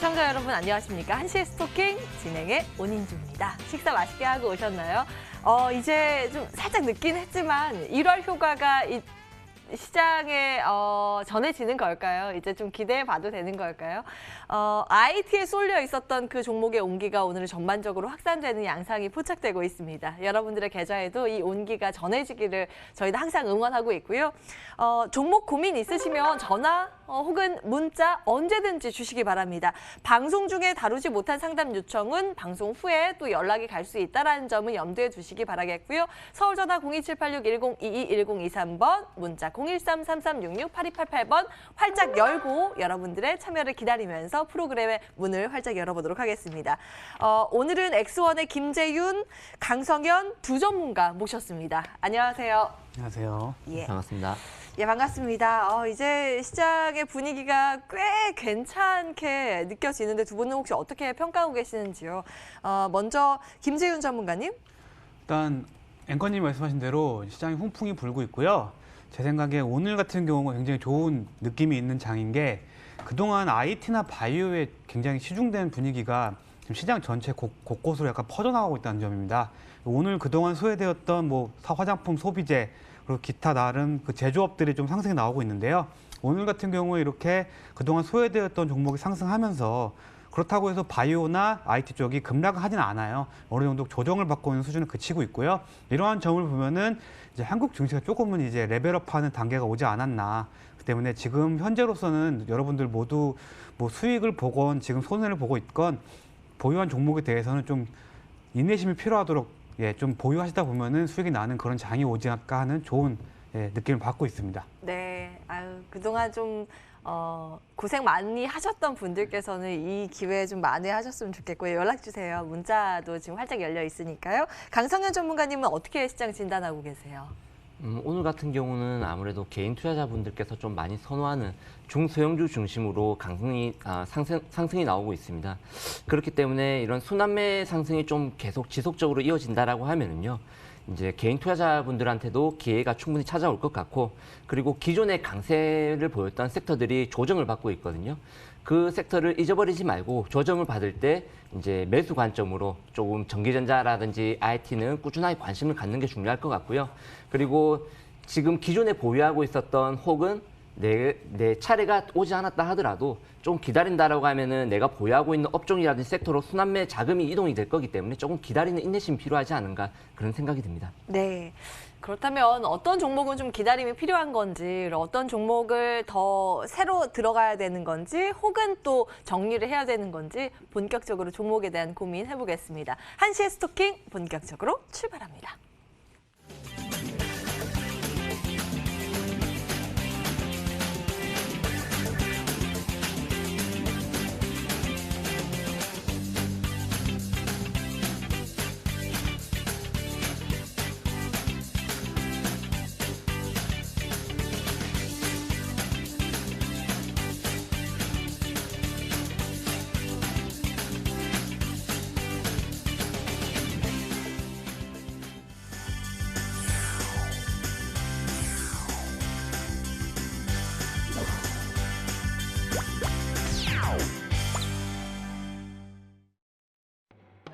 시청자 여러분 안녕하십니까? 한시의 스토킹 진행의 온인주입니다. 식사 맛있게 하고 오셨나요? 이제 좀 살짝 늦긴 했지만 1월 효과가 시장에 전해지는 걸까요? 이제 좀 기대해봐도 되는 걸까요? IT에 쏠려 있었던 그 종목의 온기가 오늘 전반적으로 확산되는 양상이 포착되고 있습니다. 여러분들의 계좌에도 이 온기가 전해지기를 저희도 항상 응원하고 있고요. 종목 고민 있으시면 전화 혹은 문자 언제든지 주시기 바랍니다. 방송 중에 다루지 못한 상담 요청은 방송 후에 또 연락이 갈 수 있다는 점은 염두에 두시기 바라겠고요. 서울 전화 02786-1022-1023번, 문자 013-3366-8288번 활짝 열고 여러분들의 참여를 기다리면서 프로그램의 문을 활짝 열어보도록 하겠습니다. 오늘은 엑스원의 김재윤, 강성현 두 전문가 모셨습니다. 안녕하세요. 안녕하세요. 예. 반갑습니다. 예, 반갑습니다. 이제 시장의 분위기가 꽤 괜찮게 느껴지는데 두 분은 혹시 어떻게 평가하고 계시는지요? 먼저 김재윤 전문가님. 일단 앵커님 말씀하신 대로 시장이 훈풍이 불고 있고요. 제 생각에 오늘 같은 경우가 굉장히 좋은 느낌이 있는 장인 게 그동안 IT나 바이오에 굉장히 시중된 분위기가 지금 시장 전체 곳곳으로 약간 퍼져나가고 있다는 점입니다. 오늘 그동안 소외되었던 화장품 소비재 그리고 기타 나름 그 제조업들이 좀 상승이 나오고 있는데요. 오늘 같은 경우에 이렇게 그동안 소외되었던 종목이 상승하면서 그렇다고 해서 바이오나 IT 쪽이 급락하지는 않아요. 어느 정도 조정을 받고 있는 수준에 그치고 있고요. 이러한 점을 보면은 이제 한국 증시가 조금은 이제 레벨업하는 단계가 오지 않았나. 그 때문에 지금 현재로서는 여러분들 모두 수익을 보건 지금 손해를 보고 있건 보유한 종목에 대해서는 좀 인내심이 필요하도록 좀 보유하시다 보면은 수익이 나는 그런 장이 오지 않을까 하는 좋은 느낌을 받고 있습니다. 네, 그동안 좀 고생 많이 하셨던 분들께서는 이 기회에 좀 만회하셨으면 좋겠고요. 연락 주세요. 문자도 지금 활짝 열려 있으니까요. 강성현 전문가님은 어떻게 시장 진단하고 계세요? 오늘 같은 경우는 아무래도 개인 투자자분들께서 좀 많이 선호하는 중소형주 중심으로 상승이 나오고 있습니다. 그렇기 때문에 이런 순환매 상승이 좀 계속 지속적으로 이어진다라고 하면은요. 이제 개인 투자자분들한테도 기회가 충분히 찾아올 것 같고, 그리고 기존의 강세를 보였던 섹터들이 조정을 받고 있거든요. 그 섹터를 잊어버리지 말고 조정을 받을 때 이제 매수 관점으로 조금 전기전자라든지 IT는 꾸준하게 관심을 갖는 게 중요할 것 같고요. 그리고 지금 기존에 보유하고 있었던 혹은 내 차례가 오지 않았다 하더라도 좀 기다린다라고 하면은 내가 보유하고 있는 업종이라든지 섹터로 순환매 자금이 이동이 될 거기 때문에 조금 기다리는 인내심이 필요하지 않은가 그런 생각이 듭니다. 네. 그렇다면 어떤 종목은 좀 기다림이 필요한 건지, 어떤 종목을 더 새로 들어가야 되는 건지, 혹은 또 정리를 해야 되는 건지 본격적으로 종목에 대한 고민 해보겠습니다. 한시의 스토킹 본격적으로 출발합니다.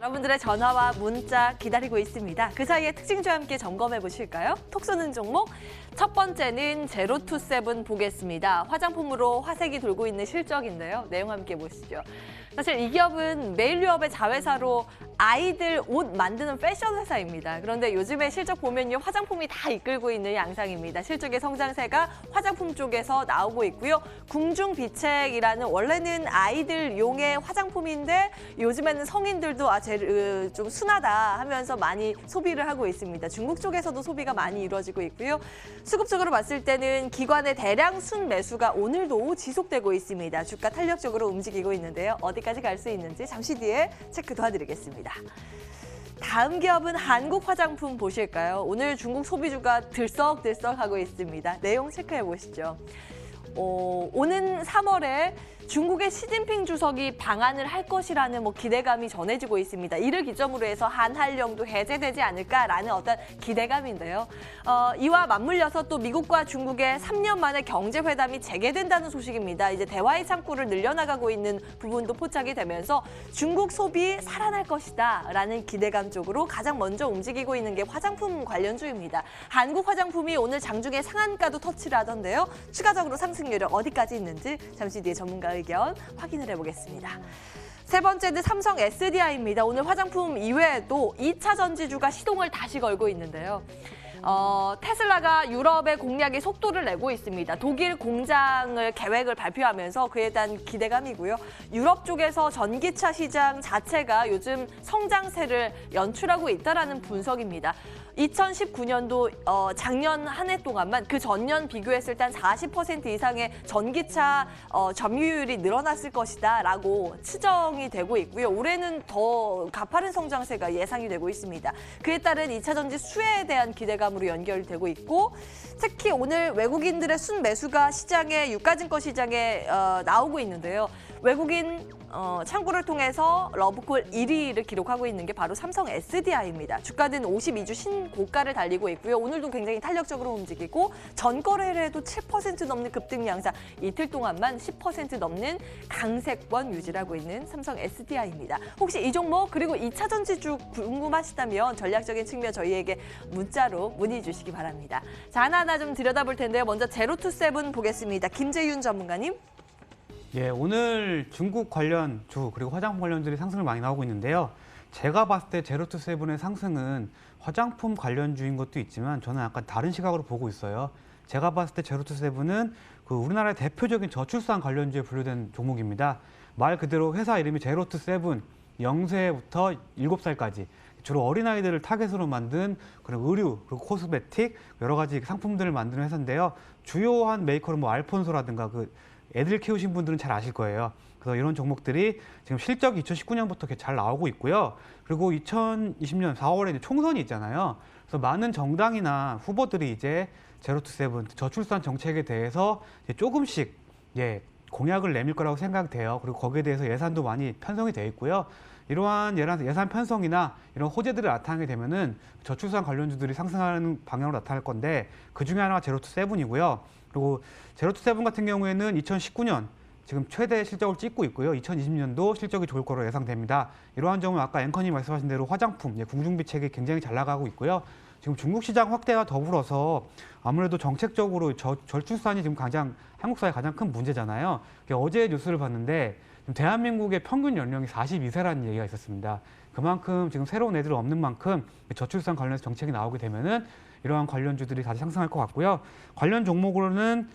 여러분들의 전화와 문자 기다리고 있습니다. 그 사이에 특징주와 함께 점검해 보실까요? 톡 쏘는 종목. 첫 번째는 제로투세븐 보겠습니다. 화장품으로 화색이 돌고 있는 실적인데요. 내용 함께 보시죠. 사실 이 기업은 매일 유업의 자회사로 아이들 옷 만드는 패션 회사입니다. 그런데 요즘에 실적 보면요, 화장품이 다 이끌고 있는 양상입니다. 실적의 성장세가 화장품 쪽에서 나오고 있고요. 궁중비책이라는 원래는 아이들용의 화장품인데 요즘에는 성인들도 좀 순하다 하면서 많이 소비를 하고 있습니다. 중국 쪽에서도 소비가 많이 이루어지고 있고요. 수급적으로 봤을 때는 기관의 대량 순매수가 오늘도 지속되고 있습니다. 주가 탄력적으로 움직이고 있는데요. 어디까지 갈 수 있는지 잠시 뒤에 체크 도와드리겠습니다. 다음 기업은 한국화장품 보실까요? 오늘 중국 소비주가 들썩들썩하고 있습니다. 내용 체크해 보시죠. 오는 3월에 중국의 시진핑 주석이 방한을 할 것이라는 기대감이 전해지고 있습니다. 이를 기점으로 해서 한한령도 해제되지 않을까라는 어떤 기대감인데요. 이와 맞물려서 또 미국과 중국의 3년 만에 경제회담이 재개된다는 소식입니다. 이제 대화의 창구를 늘려나가고 있는 부분도 포착이 되면서 중국 소비 살아날 것이다라는 기대감 쪽으로 가장 먼저 움직이고 있는 게 화장품 관련주입니다. 한국 화장품이 오늘 장중에 상한가도 터치를 하던데요. 추가적으로 상승률이 어디까지 있는지 잠시 뒤에 전문가 의견 확인을 해보겠습니다. 세 번째는 삼성 SDI입니다. 오늘 화장품 이외에도 2차 전지주가 시동을 다시 걸고 있는데요. 테슬라가 유럽의 공략에 속도를 내고 있습니다. 독일 공장을 계획을 발표하면서 그에 대한 기대감이고요. 유럽 쪽에서 전기차 시장 자체가 요즘 성장세를 연출하고 있다는 분석입니다. 2019년도 작년 한 해 동안만 그 전년 비교했을 때 한 40% 이상의 전기차 점유율이 늘어났을 것이다라고 추정이 되고 있고요. 올해는 더 가파른 성장세가 예상이 되고 있습니다. 그에 따른 2차 전지 수혜에 대한 기대감으로 연결되고 있고 특히 오늘 외국인들의 순매수가 시장에 유가증권 시장에 나오고 있는데요. 외국인 창구를 통해서 러브콜 1위를 기록하고 있는 게 바로 삼성 SDI입니다. 주가는 52주 신고가를 달리고 있고요. 오늘도 굉장히 탄력적으로 움직이고 전거래일에도 7% 넘는 급등 양상, 이틀 동안만 10% 넘는 강세권 유지하고 있는 삼성 SDI입니다. 혹시 이 종목 그리고 2차 전지주 궁금하시다면 전략적인 측면 저희에게 문자로 문의 주시기 바랍니다. 자, 하나하나 좀 들여다볼 텐데요. 먼저 제로투세븐 보겠습니다. 김재윤 전문가님. 예, 오늘 중국 관련 주 그리고 화장품 관련들이 상승을 많이 나오고 있는데요. 제가 봤을 때 제로투세븐의 상승은 화장품 관련주인 것도 있지만 저는 약간 다른 시각으로 보고 있어요. 제가 봤을 때 제로투세븐은 그 우리나라의 대표적인 저출산 관련주에 분류된 종목입니다. 말 그대로 회사 이름이 제로투세븐, 0세부터 7살까지 주로 어린아이들을 타겟으로 만든 그런 의류, 그리고 코스메틱, 여러 가지 상품들을 만드는 회사인데요. 주요한 메이커는 뭐 알폰소라든가 애들 키우신 분들은 잘 아실 거예요. 그래서 이런 종목들이 지금 실적이 2019년부터 잘 나오고 있고요. 그리고 2020년 4월에 총선이 있잖아요. 그래서 많은 정당이나 후보들이 이제 제로투세븐 저출산 정책에 대해서 이제 조금씩 공약을 내밀 거라고 생각돼요. 그리고 거기에 대해서 예산도 많이 편성이 되어 있고요. 이러한 예산 편성이나 이런 호재들을 나타나게 되면은 저출산 관련주들이 상승하는 방향으로 나타날 건데 그 중에 하나가 제로투세븐이고요. 그리고 제로투세븐 같은 경우에는 2019년 지금 최대 실적을 찍고 있고요. 2020년도 실적이 좋을 거로 예상됩니다. 이러한 점은 아까 앵커님 말씀하신 대로 화장품, 궁중비책이 굉장히 잘 나가고 있고요. 지금 중국 시장 확대와 더불어서 아무래도 정책적으로 저출산이 지금 한국 사회 가장 큰 문제잖아요. 어제 뉴스를 봤는데 대한민국의 평균 연령이 42세라는 얘기가 있었습니다. 그만큼 지금 새로운 애들 없는 만큼 저출산 관련해서 정책이 나오게 되면은 이러한 관련주들이 다시 상승할 것 같고요. 관련 종목으로는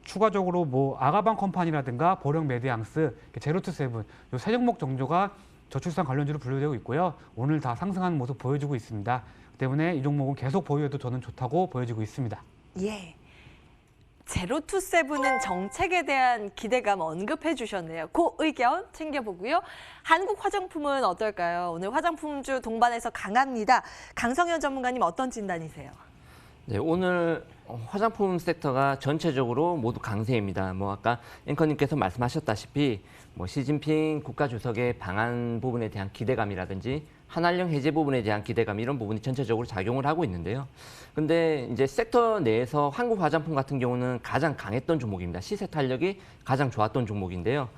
추가적으로 뭐 아가방 컴퍼니라든가 보령 메디앙스, 제로투세븐 이 세 종목 정도가 저출산 관련주로 분류되고 있고요. 오늘 다 상승하는 모습 보여주고 있습니다. 때문에 이 종목은 계속 보유해도 저는 좋다고 보여지고 있습니다. 예. 제로투세븐은 정책에 대한 기대감 언급해 주셨네요. 그 의견 챙겨보고요. 한국 화장품은 어떨까요? 오늘 화장품주 동반해서 강합니다. 강성현 전문가님 어떤 진단이세요? 네, 오늘 화장품 섹터가 전체적으로 모두 강세입니다. 아까 앵커님께서 말씀하셨다시피 시진핑 국가주석의 방한 부분에 대한 기대감이라든지 한한령 해제 부분에 대한 기대감 이런 부분이 전체적으로 작용을 하고 있는데요. 근데 이제 섹터 내에서 한국 화장품 같은 경우는 가장 강했던 종목입니다. 시세 탄력이 가장 좋았던 종목인데요.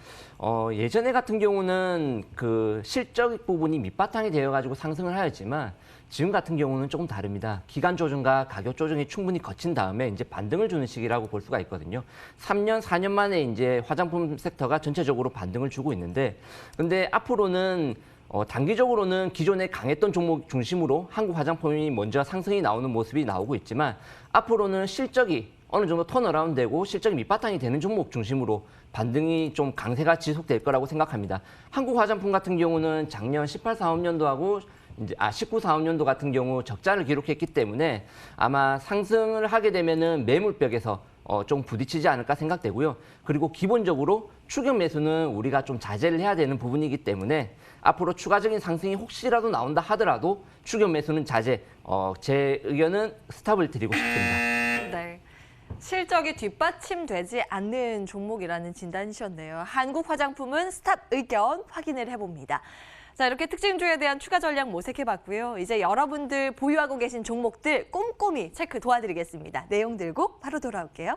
예전에 같은 경우는 그 실적 부분이 밑바탕이 되어가지고 상승을 하였지만 지금 같은 경우는 조금 다릅니다. 기간 조정과 가격 조정이 충분히 거친 다음에 이제 반등을 주는 시기라고 볼 수가 있거든요. 3년, 4년 만에 이제 화장품 섹터가 전체적으로 반등을 주고 있는데, 근데 앞으로는 단기적으로는 기존에 강했던 종목 중심으로 한국 화장품이 먼저 상승이 나오는 모습이 나오고 있지만 앞으로는 실적이 어느 정도 턴어라운드되고 실적이 밑바탕이 되는 종목 중심으로 반등이 좀 강세가 지속될 거라고 생각합니다. 한국 화장품 같은 경우는 작년 18, 4업년도하고 이제 19, 4업년도 같은 경우 적자를 기록했기 때문에 아마 상승을 하게 되면은 매물벽에서 좀 부딪히지 않을까 생각되고요. 그리고 기본적으로 추격 매수는 우리가 좀 자제를 해야 되는 부분이기 때문에 앞으로 추가적인 상승이 혹시라도 나온다 하더라도 추격 매수는 자제. 제 의견은 스탑을 드리고 싶습니다. 네. 실적이 뒷받침되지 않는 종목이라는 진단이셨네요. 한국 화장품은 스탑 의견 확인을 해봅니다. 자, 이렇게 특징주에 대한 추가 전략 모색해봤고요. 이제 여러분들 보유하고 계신 종목들 꼼꼼히 체크 도와드리겠습니다. 내용 들고 바로 돌아올게요.